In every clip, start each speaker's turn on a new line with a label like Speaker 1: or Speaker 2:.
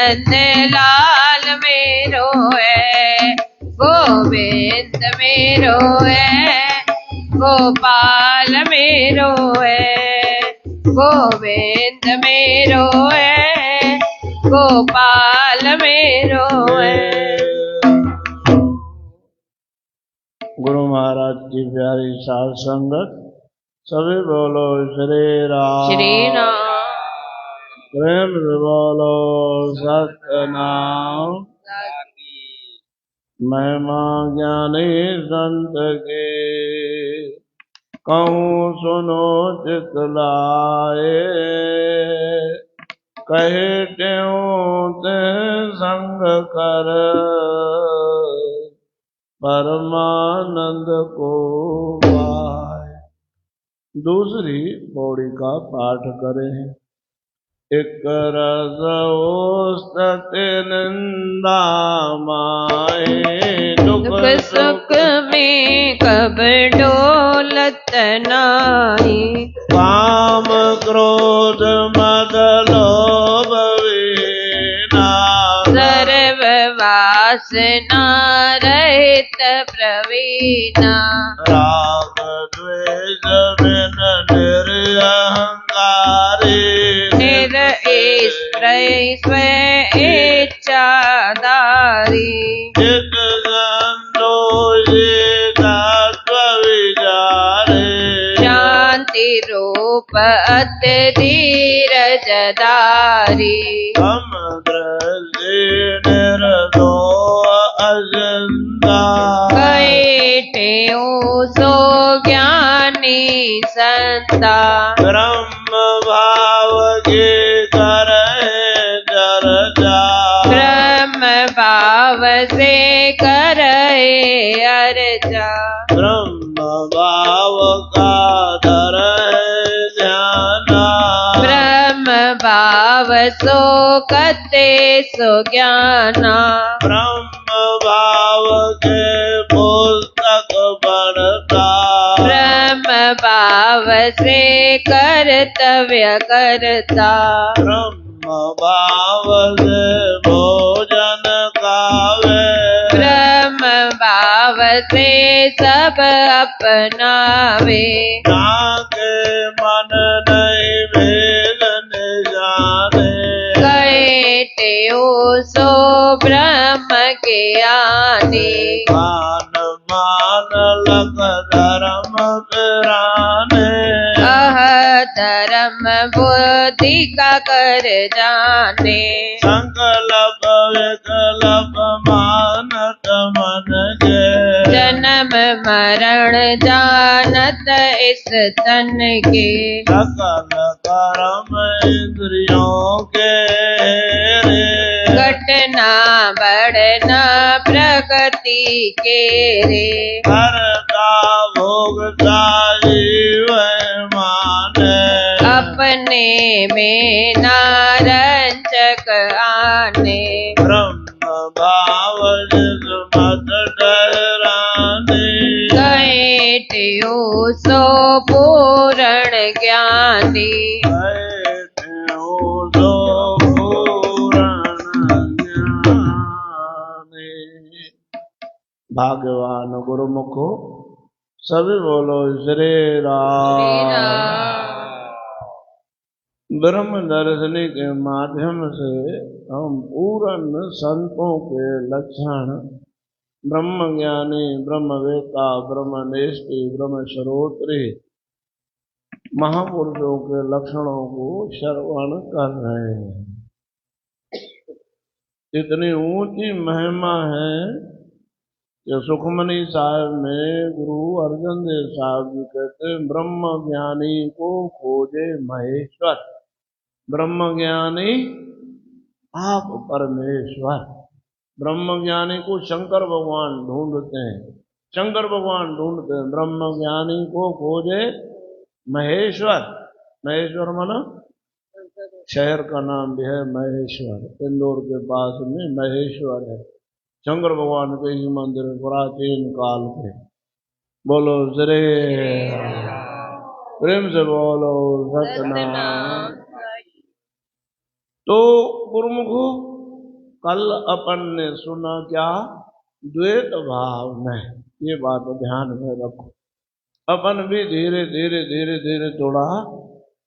Speaker 1: नंद लाल मेरो है, गोविंद मेरो है, गोपाल मेरो है, गोविंद मेरो है, गोपाल मेरो है।
Speaker 2: गुरु महाराज की प्यारी साध संगत, सभी बोलो श्री राम।
Speaker 1: श्री राम।
Speaker 2: प्रेम से बोलो सतनाम। महिमा ज्ञानी संत के, कहूँ सुनो चित लाए, कहे त्यों ते संग कर, परमानंद को पाए। दूसरी पौड़ी का पाठ करें। एक रस उस्तति निंदा माए,
Speaker 1: दुख सुख में कब डोलत नाई,
Speaker 2: काम क्रोध मद लोभ वीना,
Speaker 1: सर्व वासना रहित प्रवीणा,
Speaker 2: राग द्वेष बिन निरअहंकारी,
Speaker 1: स्व इच्छाधारी,
Speaker 2: चित संतोषी तत्व विचारे,
Speaker 1: शांति रूप अति धीरज धारी,
Speaker 2: हम दृष्टि निर्दो अजंता,
Speaker 1: कैठेऊ सो ज्ञानी संता,
Speaker 2: ब्रह्म भाव के
Speaker 1: भाव से करे अर्चा,
Speaker 2: ब्रह्म भाव का धर ध्याना,
Speaker 1: ब्रह्म भाव सो कते सो ज्ञाना,
Speaker 2: ब्रह्म भाव के पुस्तक पढ़ता,
Speaker 1: ब्रह्म भाव से कर्तव्य करता,
Speaker 2: ब्रह्म भाव से भोजन खावे,
Speaker 1: ब्रह्म भाव से सब अपनावे,
Speaker 2: जाके मन नहीं भेद न जाने,
Speaker 1: कैठेऊ सो ब्रह्म ज्ञानी,
Speaker 2: मान मान लग धर्म पिराने,
Speaker 1: अह धर्म बुद्धि का कर जाने,
Speaker 2: संकल्प विकल्प मानत मन के,
Speaker 1: जन्म मरण जानत इस तन के,
Speaker 2: सकल कर्म इंद्रियों के रे,
Speaker 1: घटना बढ़ना प्रगति के रे,
Speaker 2: करता भोगता जीवन माने,
Speaker 1: अपने में नारंचक आने,
Speaker 2: ब्रह्म भाव जिस मत डराने,
Speaker 1: कैठेऊ सो पूर्ण ज्ञानी,
Speaker 2: भाग्यवान गुरुमुखो, सभी बोलो श्री राम। ब्रह्म दर्शनी के माध्यम से हम पूर्ण संतों के लक्षण, ब्रह्म ज्ञानी, ब्रह्मवेता, ब्रह्मनिष्ठी, ब्रह्म श्रोत्री महापुरुषों के लक्षणों को श्रवण कर रहे हैं। इतनी ऊंची महिमा है कि सुखमनी साहब में गुरु अर्जन देव साहब जी कहते हैं, ब्रह्म ज्ञानी को खोजे महेश्वर, ब्रह्म ज्ञानी आप परमेश्वर। ब्रह्म ज्ञानी को शंकर भगवान ढूंढते हैं, शंकर भगवान ढूंढते हैं, ब्रह्म ज्ञानी को खोजे महेश्वर। महेश्वर माना शहर का नाम भी है महेश्वर, इंदौर के पास में महेश्वर है। शंकर भगवान के ही मंदिर प्राचीन काल के। बोलो श्री प्रेम से बोलो सतनाम। तो गुरुमुख कल अपन ने सुना क्या, द्वैत भाव में, ये बात ध्यान में रखो। अपन भी धीरे धीरे धीरे धीरे थोड़ा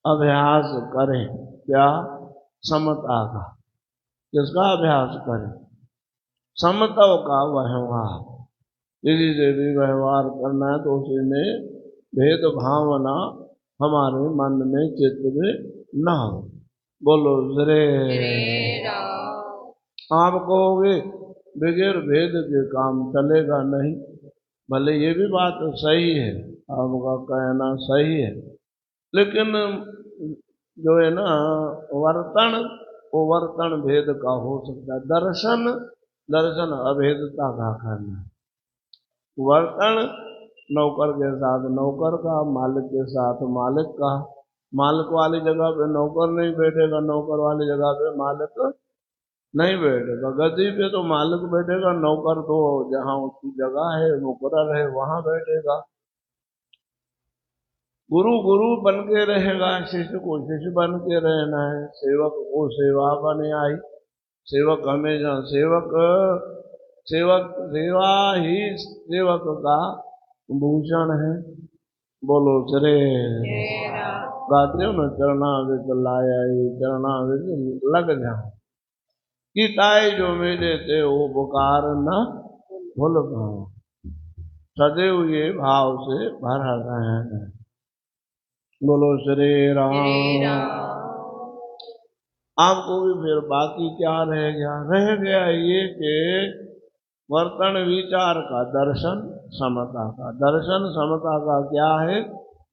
Speaker 2: अभ्यास करें, क्या, समता का। किसका अभ्यास करें? समता का व्यवहार। किसी से भी व्यवहार करना है तो उसी में भेद भावना हमारे मन में, चित्त में न हो। बोलो श्री राम। आप कहोगे बगैर भेद के काम चलेगा नहीं, भले ये भी बात सही है, आपका कहना सही है, लेकिन जो है ना वर्तन, वो वर्तन भेद का हो सकता है। दर्शन, दर्शन अभेदता का करना है। वर्तन नौकर के साथ नौकर का, मालिक के साथ मालिक का। मालिक वाली जगह पे नौकर नहीं बैठेगा, नौकर वाली जगह पे मालिक नहीं बैठेगा। गद्दी पे तो मालिक बैठेगा, नौकर तो जहाँ उसकी जगह है, मुकर्रर है, वहां बैठेगा। गुरु गुरु बन के रहेगा, शिष्य को शिष्य बन के रहना है, सेवक को सेवा बने आई। सेवक हमेशा सेवक, सेवक सेवा ही सेवक का भूषण है। बोलो श्री गाते हो न, चरणावित लाया, चरणावित लग जाओ कि ताई जो मेरे थे वो बुकार न भूल पाओ। सदैव ये भाव से भरा रहे हैं। बोलो श्री राम। आपको भी फिर बाकी क्या रह गया? रह गया ये कि वर्तन विचार का दर्शन, समता का दर्शन। समता का क्या है?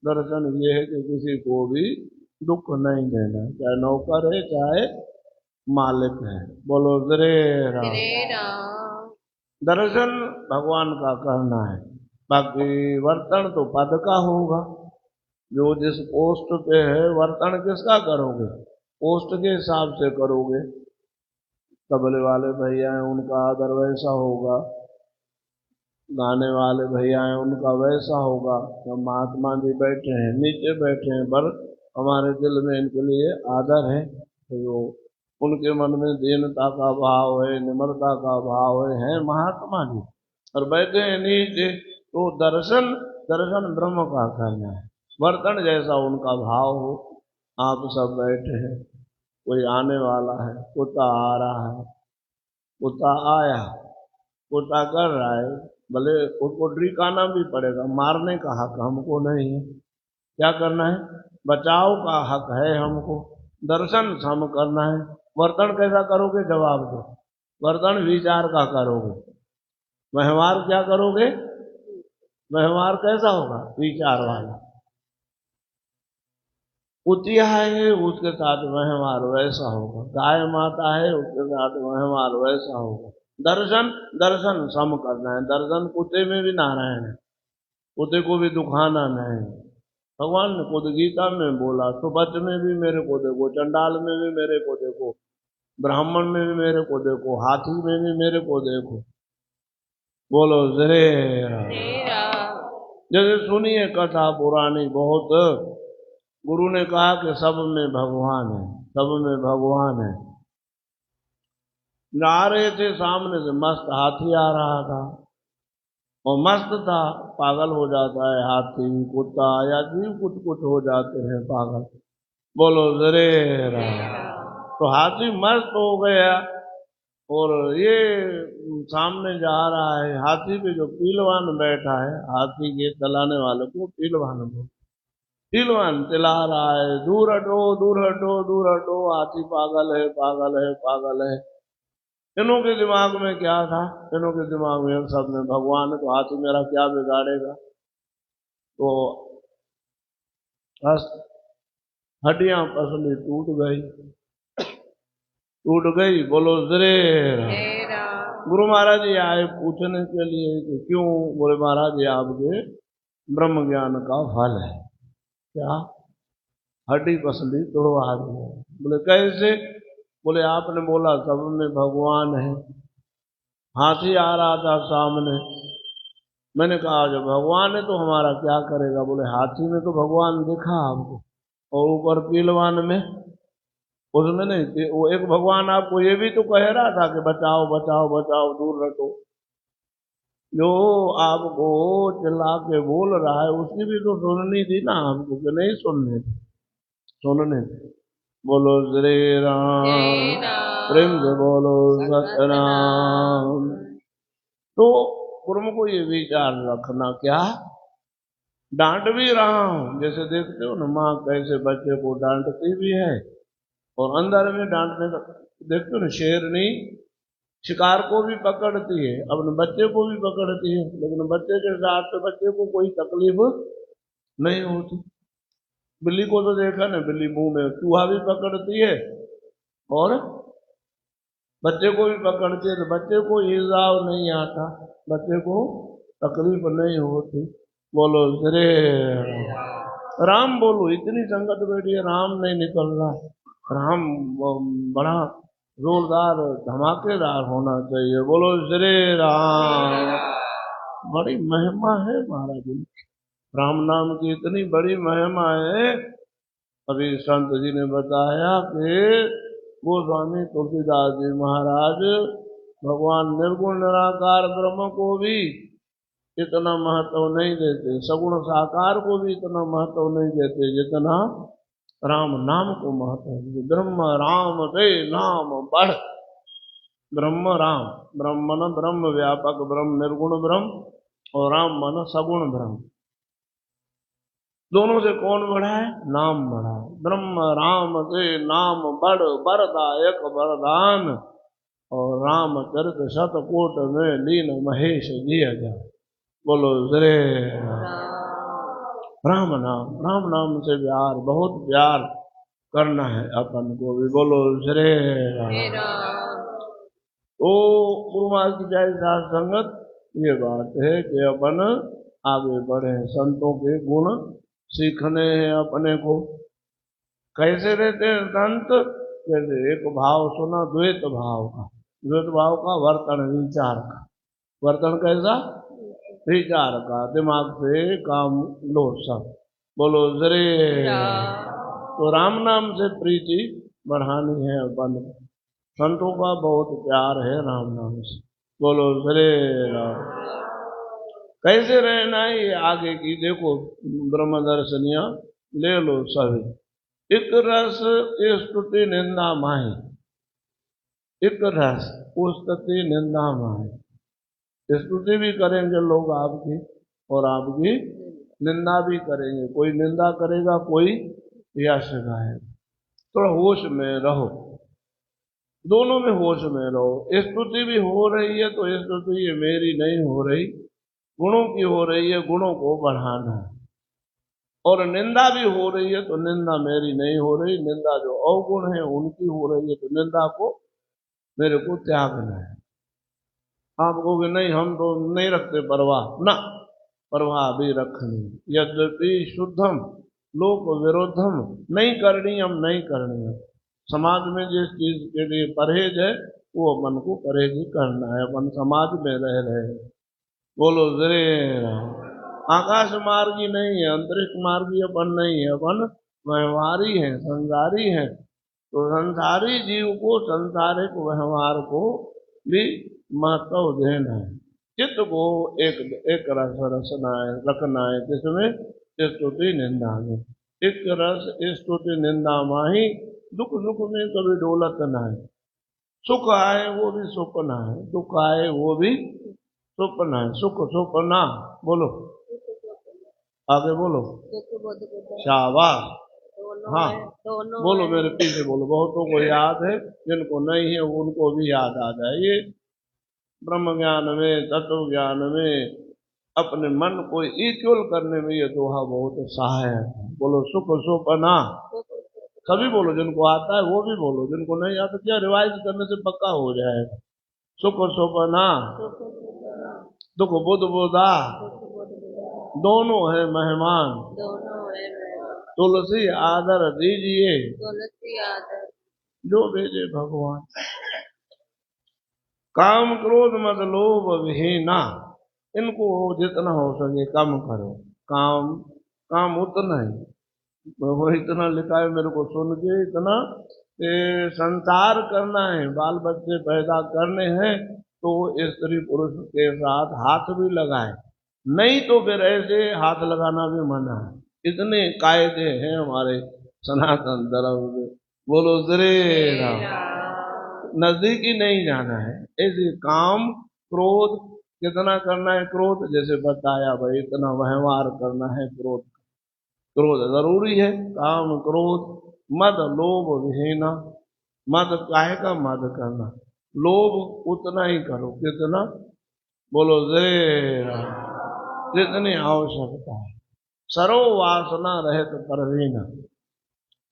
Speaker 2: दर्शन ये है कि किसी को भी दुख नहीं देना, चाहे नौकर है चाहे मालिक है। बोलो श्री राम। दर्शन भगवान का करना है, बाकी वर्तन तो पद का होगा। जो जिस पोस्ट पे है, वर्तन किसका करोगे? पोस्ट के हिसाब से करोगे। तबले वाले भैया हैं उनका आदर वैसा होगा, गाने वाले भैया हैं उनका वैसा होगा। तो महात्मा जी बैठे हैं, नीचे बैठे हैं, पर हमारे दिल में इनके लिए आदर है, तो उनके मन में दीनता का भाव है, निम्रता का भाव है महात्मा जी, और बैठे हैं नीचे। तो दर्शन, दर्शन ब्रह्म का करना है। वर्तन जैसा उनका भाव हो। आप सब बैठे हैं, कोई आने वाला है, कुत्ता आ रहा है, कुत्ता आया, कुत्ता कर रहा है, भले उसको ड्रिकाना भी पड़ेगा, मारने का हक हमको नहीं है। क्या करना है? बचाव का हक है हमको। दर्शन हम करना है। वर्तन कैसा करोगे? जवाब दो। वर्तन विचार का करोगे। व्यवहार क्या करोगे? व्यवहार कैसा होगा? विचार वाला। कुतिया है उसके साथ व्यवहार वैसा होगा, गाय माता है उसके साथ व्यवहार वैसा होगा। दर्शन, दर्शन सम करना है। दर्शन कुत्ते में भी नारायण है, कुत्ते को भी दुखाना नहीं। भगवान ने खुद गीता में बोला, सुबच में भी मेरे को देखो, चंडाल में भी मेरे को देखो, ब्राह्मण में भी मेरे को देखो, हाथी में भी मेरे को देखो। बोलो श्री राम। जैसे सुनिए कथा पुरानी बहुत, गुरु ने कहा कि सब में भगवान है, सब में भगवान है। जा रहे थे, सामने से मस्त हाथी आ रहा था, और मस्त था। पागल हो जाता है हाथी, कुत्ता या जीव कुछ कुछ हो जाते हैं पागल। बोलो श्री राम। तो हाथी मस्त हो गया, और ये सामने जा रहा है। हाथी पे जो पीलवान बैठा है, हाथी के चलाने वाले को पीलवान बोलते, पीलवान चिल्ला रहा है, दूर हटो, दूर हटो, दूर हटो, हाथी पागल है, पागल है, पागल है। इनों के दिमाग में क्या था? इनों के दिमाग में सब में भगवान है, तो हाथी मेरा क्या बिगाड़ेगा। तो हड्डियां पसली टूट गई, टूट गई। बोलो श्री राम। गुरु महाराज जी आए पूछने के लिए कि क्यों? बोले महाराज जी आपके ब्रह्म ज्ञान का फल है। क्या? हड्डी पसली तोड़वा दी। बोले कैसे? बोले आपने बोला सब में भगवान है। हाथी आ रहा था सामने, मैंने कहा जब भगवान है तो हमारा क्या करेगा? बोले हाथी में तो भगवान दिखा हमको, और ऊपर पीलवान में उसमें नहीं थी। वो एक भगवान आपको ये भी तो कह रहा था कि बचाओ बचाओ बचाओ, दूर रखो। जो आपको चिल्ला के बोल रहा है उसकी भी तो सुननी थी ना आपको, कि नहीं सुननी थी? सुननी थी। बोलो श्री राम, प्रेम से बोलो सतनाम। तो गुरु को ये विचार रखना, क्या डांट भी रहा हूं, जैसे देखते हो ना माँ कैसे बच्चे को डांटती भी है, और अंदर में डांटने का देखते हो ना, शेरनी शिकार को भी पकड़ती है, अपने बच्चे को भी पकड़ती है, लेकिन बच्चे के साथ तो बच्चे को कोई तकलीफ नहीं होती। बिल्ली को तो देखा ना, बिल्ली मुंह में चूहा भी पकड़ती है और बच्चे को भी पकड़ती है, तो बच्चे को ईजाव नहीं आता, बच्चे को तकलीफ नहीं होती। बोलो श्री राम, बोलो इतनी संगत बैठी है, राम नहीं निकल रहा। राम बड़ा जोरदार धमाकेदार होना चाहिए। बोलो श्री राम। बड़ी महिमा है महाराज जी, राम नाम की इतनी बड़ी महिमा है। अभी संत जी ने बताया कि गोस्वामी तुलसीदास जी महाराज भगवान निर्गुण निराकार ब्रह्म को भी इतना महत्व नहीं देते, सगुण साकार को भी इतना महत्व नहीं देते जितना राम नाम को महत्व है। ब्रह्म राम रे नाम बढ़, ब्रह्म राम, ब्रह्म मन ब्रह्म व्यापक ब्रह्म निर्गुण ब्रह्म, और राम मन सगुण ब्रह्म। दोनों से कौन बढ़ा है? नाम बढ़ा है। ब्रह्म राम से नाम बढ़, वरदायक वरदान, और रामचरित शतकोट में लीन महेश दिया जाए। बोलो श्री राम नाम, राम नाम से प्यार, बहुत प्यार करना है अपन को भी। बोलो श्री राम। तो गुरु महाराज की जय साथ संगत, ये बात है कि अपन आगे बढ़े, संतों के गुण सीखने हैं अपने को। कैसे रहते हैं संत? जैसे एक भाव सुना द्वैत भाव का, द्वैत भाव का वर्तन विचार का, वर्तन कैसा? विचार का, दिमाग से काम लो सब। बोलो श्री राम। तो राम नाम से प्रीति बढ़ानी है अपन, संतों का बहुत प्यार है राम नाम से। बोलो श्री राम। कैसे रहना है ये आगे की देखो, ब्रह्म दर्शनिया ले लो सभी। एक रस स्तुति निंदा माही, एक रस स्तुति निंदा माही। स्तुति भी करेंगे लोग आपकी, और आपकी निंदा भी करेंगे। कोई निंदा करेगा, कोई यश गाएगा। थोड़ा होश में रहो, दोनों में होश में रहो। स्तुति भी हो रही है तो स्तुति ये मेरी नहीं हो रही, गुणों की हो रही है, गुणों को बढ़ाना है। और निंदा भी हो रही है तो निंदा मेरी नहीं हो रही, निंदा जो अवगुण है उनकी हो रही है, तो निंदा को मेरे को त्यागना है। आप कहोगे नहीं हम तो नहीं रखते परवाह, ना, परवाह भी रखनी। यद्यपि शुद्धम लोक विरोधम, नहीं करनी हम नहीं करनी है। समाज में जिस चीज के लिए परहेज है वो अपन को परहेज ही करना है, अपन समाज में रह रहे हैं। बोलो श्री राम। आकाश मार्गी नहीं है, अंतरिक्ष मार्गी अपन नहीं है, अपन व्यवहारी है, संसारी है। तो संसारी जीव को संसारिक व्यवहार को भी महत्व देना है। चित्त को एक रस रचना है, रखना है। किसमें? स्तुति निंदा में। एक रस स्तुति निंदा माही, दुख सुख में कभी डोलत ना है। सुख आए वो भी सुपना है, दुख आए वो भी सुपना है। सुख सुपना, बोलो आगे बोलो, शाबाश। हाँ बोलो, मेरे पीछे बोलो। बहुतों को याद है, जिनको नहीं है उनको भी याद आ जाए। ये ब्रह्म ज्ञान में, तत्व ज्ञान में, अपने मन को इक्वल करने में ये दोहा बहुत सहायक है। बोलो सुख सुपना, सभी बोलो, जिनको आता है वो भी बोलो, जिनको नहीं आता क्या रिवाइज करने से पक्का हो जाएगा। सुख सुपना, दुख बुध बुधा, दोनों है मेहमान, तुलसी आदर दीजिए, जो भेजे भगवान। काम क्रोध मत लोभ विहीना, इनको जितना हो सके कम करो। काम उतना ही, वो इतना लिखा है मेरे को सुन के, इतना ये संसार करना है, बाल बच्चे पैदा करने हैं, तो स्त्री पुरुष के साथ हाथ भी लगाए, नहीं तो फिर ऐसे हाथ लगाना भी मना है। इतने कायदे हैं हमारे सनातन धर्म में। बोलो श्री राम। नजदीक ही नहीं जाना है। ऐसे काम क्रोध कितना करना है, क्रोध जैसे बताया भाई, इतना व्यवहार करना है क्रोध। क्रोध जरूरी है, काम क्रोध मद लोभ विहीना। मद काहे का मद करना, लोभ उतना ही करो कितना, बोलो जय राम, जितनी आवश्यकता है। सर्व वासना रहित परवीना,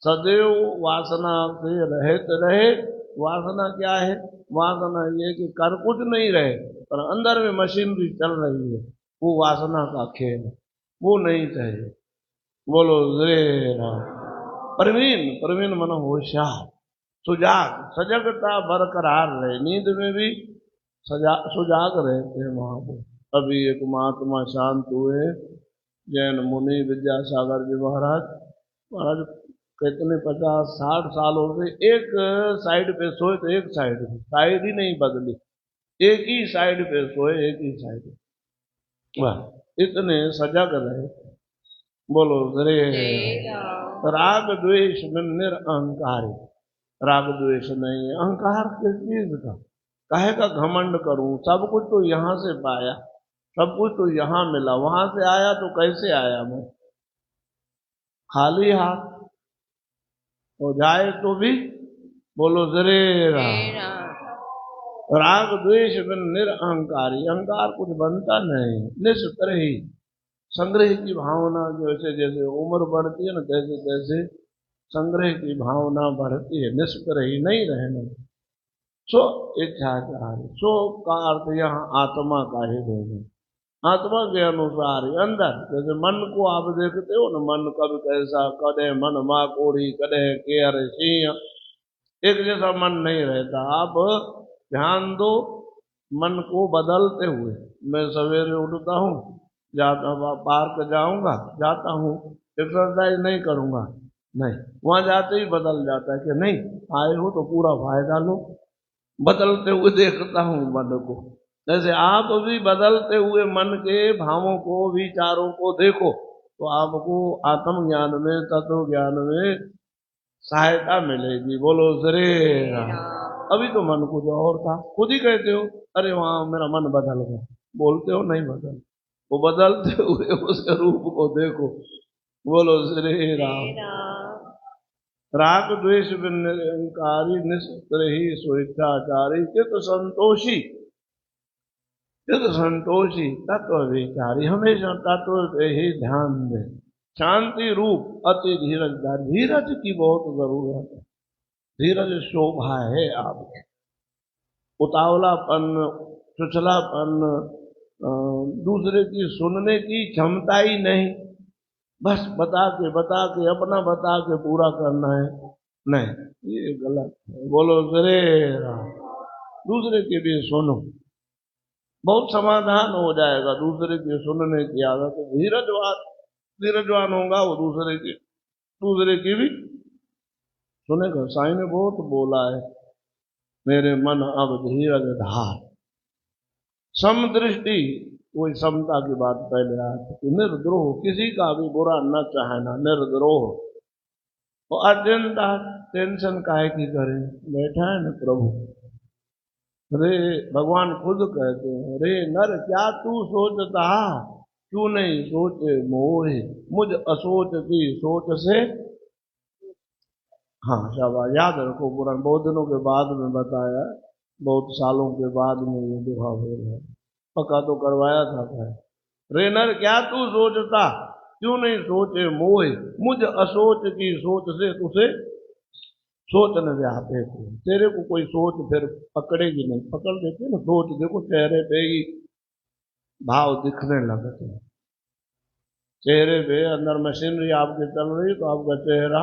Speaker 2: सदैव वासना से रहित रहे। वासना क्या है, वासना ये कि कर कुछ नहीं रहे पर अंदर में मशीनरी चल रही है, वो वासना का खेल, वो नहीं चाहिए। बोलो जय राम। प्रवीण, प्रवीण मन होशियार, सुजाग, सजगता बरकरार रहे, नींद में भी सुजाग रहते हैं वहां पर। अभी एक महात्मा शांत हुए, जैन मुनि विद्यासागर जी महाराज। महाराज कितने 50-60 सालों से एक साइड पे सोए, तो एक साइड ही नहीं बदली, एक ही साइड पे सोए, एक ही साइड। वाह, इतने सजग रहे। बोलो जरे। राग द्वेष में निरअहंकारी, राग द्वेष नहीं है। अहंकार किस चीज का, काहे का घमंड करूं, सब कुछ तो यहां से पाया, सब कुछ तो यहां मिला, वहां से आया तो कैसे आया मैं, खाली हाथ हो जाए तो भी। बोलो जरे राम। राग द्वेष में निरअहंकारी, अहंकार कुछ बनता नहीं, निष्प्रही, संग्रह की भावना, जैसे जैसे उम्र बढ़ती है ना, तैसे तैसे संग्रह की भावना बढ़ती है, निष्प्रही नहीं रहना। सो इच्छाचारी, सो का अर्थ यहाँ आत्मा का ही देना, आत्मा के अनुसार ही अंदर। जैसे मन को आप देखते हो ना, मन कब कैसा, कदे मन माँ कोड़ी, कदे केर सिंह, एक जैसा मन नहीं रहता। आप ध्यान दो मन को बदलते हुए। मैं सवेरे उठता हूँ, जाता पार्क जाऊंगा, जाता हूँ, एक्सरसाइज नहीं करूंगा, नहीं, वहां जाते ही बदल जाता है कि नहीं, आए हो तो पूरा फायदा लो। बदलते हुए देखता हूँ मन को। जैसे आप भी बदलते हुए मन के भावों को, विचारों को देखो, तो आपको आत्म ज्ञान में, तत्व ज्ञान में सहायता मिलेगी। बोलो श्री राम। अभी तो मन कुछ और था, खुद ही कहते हो अरे वहां मेरा मन बदल गया, बोलते हो नहीं बदल, वो बदलते हुए उसके रूप को देखो। बोलो श्री राम। राग द्वेष निरंकारी, निष्प्रही, स्वेच्छाचारी, चित संतोषी, चित संतोषी, तत्व विचारी, हमेशा तत्व पे ही ध्यान दे। शांति रूप, अति धीरज, धीरज की बहुत जरूरत है। धीरज शोभा है आपको। उतावलापन, चुचलापन, दूसरे की सुनने की क्षमता ही नहीं, बस बता के अपना बता के पूरा करना है, नहीं, ये गलत है। बोलो जरे राम। दूसरे की भी सुनो, बहुत समाधान हो जाएगा। दूसरे की सुनने की आदत, धीरजवान होगा वो दूसरे की भी सुनेगा। साईं ने बहुत बोला है, मेरे मन अब धीरज धार। समदृष्टि, कोई समता की बात पहले आती, निर्द्रोह, किसी का भी बुरा न चाहना, निर्द्रोह। तो अचिंता, टेंशन काहे की करें, बैठा है न प्रभु। रे भगवान खुद कहते हैं, रे नर क्या तू सोचता, क्यों नहीं सोचे मोहे, मुझ असोच की सोच से। हाँ शाबाश, याद रखो, पुराण बहुत दिनों के बाद में बताया, बहुत सालों के बाद में ये दुआ हो है, पक्का तो करवाया था। रे नर क्या तू सोचता, क्यों नहीं सोचे मोहे, मुझ असोच की सोच से तुझे सोच न व्यापे को। तेरे को कोई सोच फिर पकड़ेगी नहीं, पकड़ देते ना सोच, देखो चेहरे पे ही भाव दिखने लगते हैं। चेहरे पे अंदर मशीनरी आपके चल रही, तो आपका चेहरा,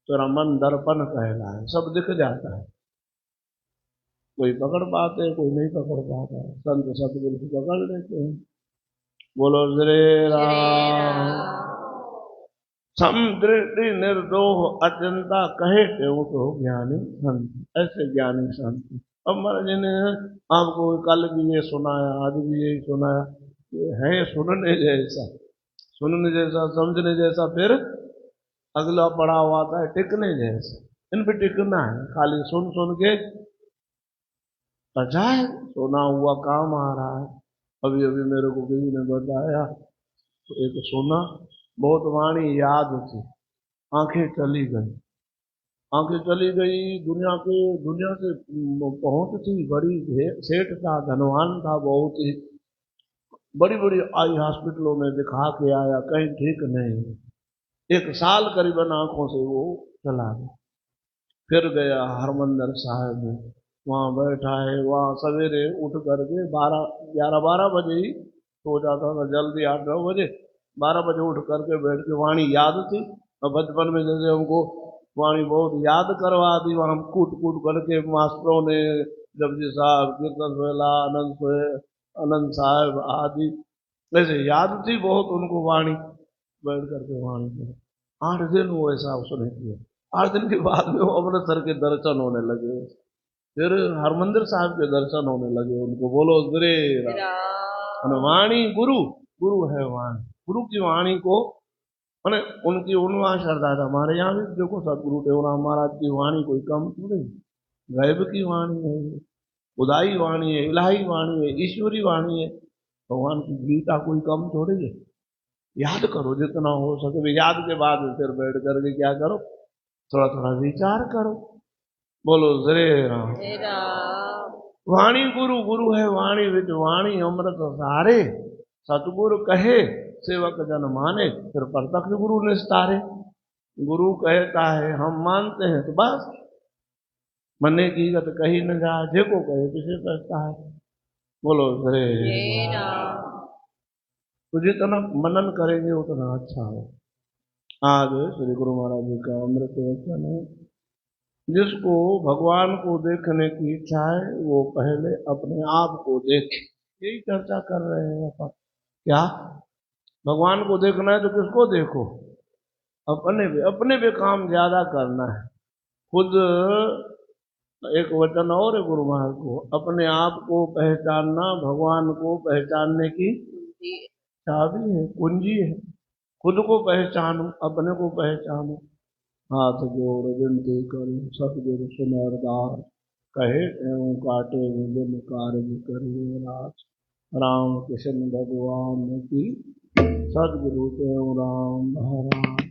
Speaker 2: तेरा मन दर्पण कहलाए, सब दिख जाता है। कोई पकड़ पाते हैं, कोई नहीं पकड़ पाता है। संत सतगुरु को पकड़ लेते हैं। बोलो श्री राम। समदृष्टि निर्दोह अचिंता कहे तेऊ तो ज्ञानी संत, ऐसे ज्ञानी संत। अब महाराज जी ने आपको कल भी ये सुनाया, आज भी यही सुनाया, ये है सुनने जैसा, सुनने जैसा, समझने जैसा, फिर अगला पड़ा हुआ आता है टिकने जैसा। इन पे टिकना है, खाली सुन सुन के अच्छा है, सुना हुआ काम आ रहा है। अभी अभी मेरे को किसी ने बताया, तो एक सुना, बहुत वाणी याद थी, आंखें चली गई, आंखें चली गई, दुनिया से पहुंच थी, बड़ी सेठ था, धनवान था, बहुत ही बड़ी बड़ी आई हॉस्पिटलों में दिखा के आया, कहीं ठीक नहीं, 1 साल करीबन आंखों से वो चला गया। फिर गया हरमंदिर साहब में, वहां बैठा है, वहां सवेरे उठ करके 11-12 बजे ही सो जाता था, जल्दी 8-9 बजे, 12 बजे उठ करके बैठ के वाणी याद थी। और बचपन में जैसे हमको वाणी बहुत याद करवा दी, वहां कूट कूट करके मास्टरों ने, जपजी साहब, कीर्तन सोहेला, आनंद साहब आदि, ऐसे याद थी बहुत उनको वाणी, बैठ करके वाणी में 8 दिन वो ऐसा उसने किया। 8 दिन के बाद में वो अमृतसर के दर्शन होने लगे, फिर हरमंदिर साहब के दर्शन होने लगे उनको। बोलो श्री राम। वाणी गुरु, गुरु है वाणी, गुरु की वाणी को मैंने उनकी उन्वास श्रद्धा था। हमारे यहाँ भी देखो सतगुरु देवराम महाराज की वाणी कोई कम थोड़ी, गैब की वाणी है, उदाई वाणी है, इलाही वाणी है, ईश्वरी वाणी है। भगवान की गीता कोई कम थोड़ी है। याद करो जितना हो सके, याद के बाद फिर बैठ करके क्या करो, थोड़ा थोड़ा विचार करो। बोलो श्री राम। वाणी गुरु, गुरु है वाणी विच वाणी अमृत सारे, सतगुरु कहे सेवक जन माने, फिर प्रत्यक्ष गुरु निस्तारे। गुरु कहता है हम मानते हैं तो बस, मने की गत कही न जाए, जेको कहे किसे कहता है। बोलो श्री राम। तो जितना मनन करेंगे उतना अच्छा हो। आज श्री गुरु महाराज जी का अमृत वचन है, जिसको भगवान को देखने की इच्छा है वो पहले अपने आप को देखे। यही चर्चा कर रहे हैं अपन। क्या भगवान को देखना है तो किसको देखो, अपने पे काम ज्यादा करना है। खुद एक वचन और है गुरु महाराज को, अपने आप को पहचानना भगवान को पहचानने की चाबी है, कुंजी है। खुद को पहचानो, अपने को पहचानो। हाथ जोड़ विनती करूं सतगुरु सुन अरदास, कहे एवं काटे बिन कार्य करिए रास। राम कृष्ण भगवान की सतगुरु देव राम महाराज।